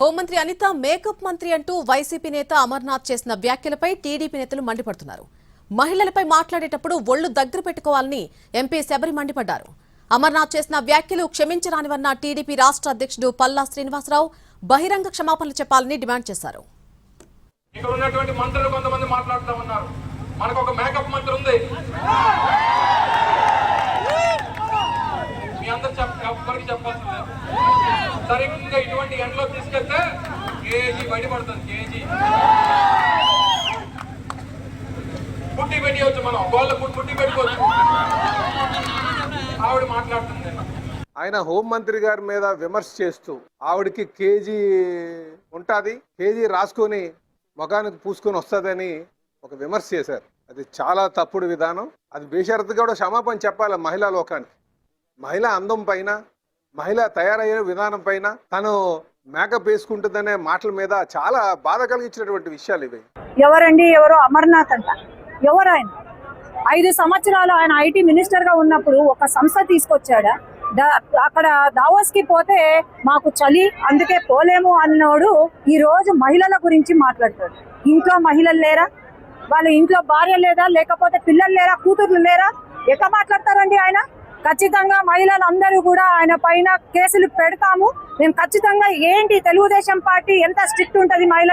హోంమంత్రి అనిత మేకప్ మంత్రి అంటూ వైసీపీ నేత అమర్నాథ్ చేసిన వ్యాఖ్యలపై టీడీపీ నేతలు మండిపడుతున్నారు. మహిళలపై మాట్లాడేటప్పుడు ఒళ్లు దగ్గర పెట్టుకోవాలని ఎంపీ శబరి మండిపడ్డారు. అమర్నాథ్ చేసిన వ్యాఖ్యలు క్షమించరానివన్న టీడీపీ రాష్ట్ర అధ్యక్షుడు పల్లా శ్రీనివాసరావు బహిరంగ క్షమాపణలు చెప్పాలని డిమాండ్ చేశారు. ఇక్కడ ఉన్నటువంటి మంత్రులు కొంతమంది మాట్లాడుతూ ఉన్నారు. మనకు ఒక మేకప్ మంత్రి ఉంది. మీ అందరు ఎవరికి చెప్పాల్సింది సరిగ్గా ఇటువంటి ఎండలో తీసుకెళ్తే కేజీ బయటపడుతుంది. కేజీ పుట్టి పెట్టవచ్చు, మనం గోళ్ళ పుట్టి పెట్టుకోవచ్చు. ఆవిడ మాట్లాడుతుంది. ఆయన హోంమంత్రి గారి మీద విమర్శ చేస్తూ ఆవిడకి కేజీ ఉంటుంది, కేజీ రాసుకొని ముఖానికి పూసుకొని వస్తుందని ఒక విమర్శ చేశారు. అది చాలా తప్పుడు విధానం. అది బేషరతుగా కూడా క్షమాపణ చెప్పాలి మహిళా లోకానికి. మహిళ అందం పైన, మహిళ తయారయ్యే విధానం పైన తను మేకప్ వేసుకుంటుందనే మాటల మీద చాలా బాధ కలిగించినటువంటి విషయాలు ఇవి. ఎవరండి ఎవరో అమర్నాథ్ అంట. ఎవరు ఆయన? 5 సంవత్సరాలు ఆయన ఐటీ మినిస్టర్ గా ఉన్నప్పుడు ఒక సంస్థ తీసుకొచ్చాడా? అక్కడ దావోస్ కి పోతే మాకు చలి అందుకే పోలేము అన్నోడు ఈ రోజు మహిళల గురించి మాట్లాడతాడు. ఇంట్లో మహిళలు లేరా? వాళ్ళ ఇంట్లో భార్య లేదా, లేకపోతే పిల్లలు లేరా, కూతుర్లు లేరా? ఎట్లా మాట్లాడతారండి ఆయన? ఖచ్చితంగా మహిళలందరూ కూడా ఆయన పైన కేసులు పెడతాము. మేము ఖచ్చితంగా ఏంటి తెలుగుదేశం పార్టీ ఎంత స్ట్రిక్ట్ ఉంటుంది మహిళ